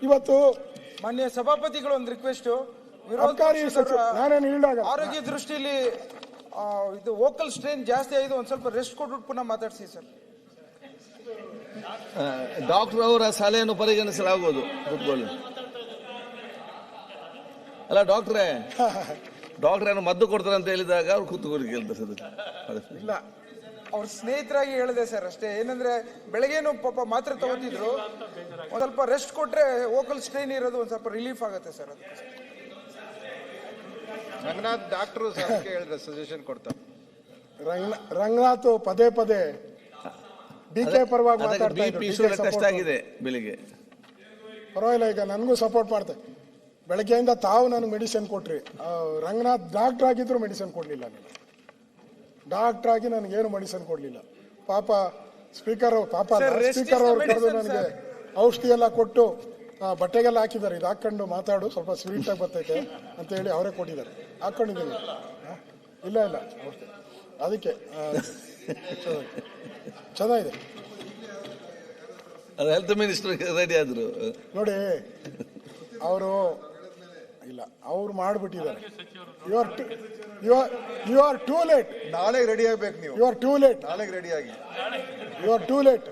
ಇವತ್ತು ಮಾನ್ಯ ಸಭಾಪತಿಗಳು ಒಂದು ರಿಕ್ವೆಸ್ಟ್, ಅಬ್ಕಾರಿ ಸಚಿವ ನಾನೇನು ಹೇಳಿದಾಗ ಆರೋಗ್ಯ ದೃಷ್ಟಿಯಲ್ಲಿ ಇದು ವೋಕಲ್ ಸ್ಟ್ರೈನ್ ಜಾಸ್ತಿ ಆಗಿದೆ, ಒಂದ್ ಸ್ವಲ್ಪ ರೆಸ್ಟ್ ಕೊಟ್ಬಿಟ್ಟು ಪುನಃ ಮಾತಾಡ್ಸಿ ಸರ್. ಡಾಕ್ಟರ್ ಅವರ ಸಲಹೆಯನ್ನು ಪರಿಗಣಿಸಲಾಗುವುದು. ಕೂತ್ಕೊಳ್ಳಿ. ಅಲ್ಲ ಡಾಕ್ಟ್ರೇ ಏನು ಮದ್ದು ಕೊಡ್ತಾರೆ ಅಂತ ಹೇಳಿದಾಗ ಅವ್ರು ಕೂತ್ಕೊಳ್ಳಿ ಕೇಳ್ತಾರೆ. ಇಲ್ಲ, ಅವ್ರ ಸ್ನೇಹಿತರಾಗಿ ಹೇಳಿದೆ ಸರ್ ಅಷ್ಟೇ. ಏನಂದ್ರೆ ಬೆಳಗ್ಗೆನು ಪಾಪ ಮಾತ್ರೆ ತಗೋತಿದ್ರು, ಒಂದ್ ಸ್ವಲ್ಪ ರೆಸ್ಟ್ ಕೊಟ್ರೆ ವೋಕಲ್ ಸ್ಟ್ರೈನ್ ಇರೋದು ಒಂದ್ ಸ್ವಲ್ಪ ರಿಲೀಫ್ ಆಗುತ್ತೆ ಸರ್. ಅದಕ್ಕೆ ರಂಗನಾಥ್ ಡಾಕ್ಟರ್ ಹೇಳಿದ್ರೆ ಸಜೆಷನ್ ಕೊಡ್ತಾರೆ. ರಂಗನಾಥ್ ಪದೇ ಪದೇ ಡಿಕೆ ಪರವಾಗಿ ಮಾತಾಡ್ತಾ ಇದ್ರು. ಕಷ್ಟ ಆಗಿದೆ ಬೆಳಿಗ್ಗೆ. ಪರವಾಗಿಲ್ಲ, ಈಗ ನನಗೂ ಸಪೋರ್ಟ್ ಮಾಡ್ತಾರೆ. ಬೆಳಗ್ಗೆಯಿಂದ ತಾವು ನನಗೆ ಮೆಡಿಸಿನ್ ಕೊಟ್ರಿ. ರಂಗನಾಥ್ ಡಾಕ್ಟರ್ ಆಗಿದ್ರು ಮೆಡಿಸಿನ್ ಕೊಡ್ಲಿಲ್ಲ. ನೀವು ಡಾಕ್ಟರ್ ಆಗಿ ನನಗೇನು ಮೆಡಿಸಿನ್ ಕೊಡ್ಲಿಲ್ಲ. ಪಾಪ ಸ್ಪೀಕರ್ ಅವರು ಕರೆದು ನನಗೆ ಔಷಧಿ ಎಲ್ಲ ಕೊಟ್ಟು ಬಟ್ಟೆಗೆಲ್ಲ ಹಾಕಿದ್ದಾರೆ. ಇದು ಹಾಕೊಂಡು ಮಾತಾಡು, ಸ್ವಲ್ಪ ಸ್ವೀಟ್ ಆಗಿ ಬರ್ತೈತೆ ಅಂತ ಹೇಳಿ ಅವರೇ ಕೊಟ್ಟಿದ್ದಾರೆ. ಹಾಕೊಂಡಿದ್ದೀನಿ. ಇಲ್ಲ ಅದಕ್ಕೆ ಚೆನ್ನಾಗಿದೆ. ಹೆಲ್ತ್ ಮಿನಿಸ್ಟರ್ ರೆಡಿ ಆದ್ರು ನೋಡಿ. ಅವರು ಇಲ್ಲ, ಅವ್ರು ಮಾಡ್ಬಿಟ್ಟಿದ್ದಾರೆ. You are too late. ನಾಳೆ ರೆಡಿ ಆಗ್ಬೇಕು ನೀವು. You are too late. ನಾಳೆಗೆ ರೆಡಿ ಆಗಿ. You are too late.